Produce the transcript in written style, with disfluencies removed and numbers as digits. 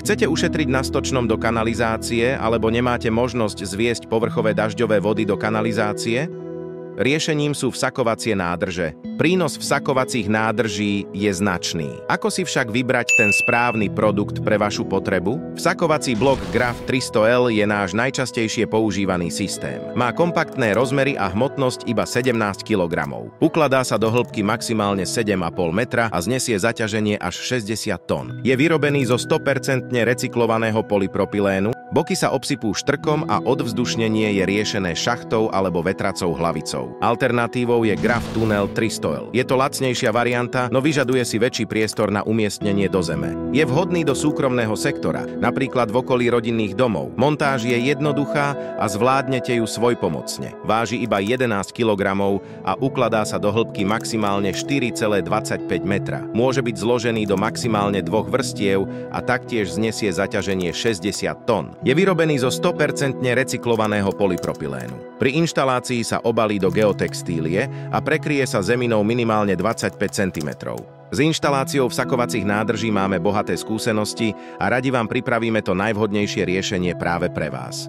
Chcete ušetriť na stočnom do kanalizácie alebo nemáte možnosť zviesť povrchové dažďové vody do kanalizácie? Riešením sú vsakovacie nádrže. Prínos vsakovacích nádrží je značný. Ako si však vybrať ten správny produkt pre vašu potrebu? Vsakovací blok Graf 300L je náš najčastejšie používaný systém. Má kompaktné rozmery a hmotnosť iba 17 kg. Ukladá sa do hĺbky maximálne 7,5 metra a znesie zaťaženie až 60 tón. Je vyrobený zo 100% recyklovaného polypropylénu. Boky sa obsypú štrkom a odvzdušnenie je riešené šachtou alebo vetracou hlavicou. Alternatívou je Graf Tunnel 300L. Je to lacnejšia varianta, no vyžaduje si väčší priestor na umiestnenie do zeme. Je vhodný do súkromného sektora, napríklad v okolí rodinných domov. Montáž je jednoduchá a zvládnete ju svojpomocne. Váži iba 11 kg a ukladá sa do hĺbky maximálne 4,25 metra. Môže byť zložený do maximálne 2 vrstiev a taktiež znesie zaťaženie 60 tón. Je vyrobený zo 100% recyklovaného polypropylénu. Pri inštalácii sa obalí do geotextílie a prekryje sa zeminou minimálne 25 cm. S inštaláciou vsakovacích nádrží máme bohaté skúsenosti a radi vám pripravíme to najvhodnejšie riešenie práve pre vás.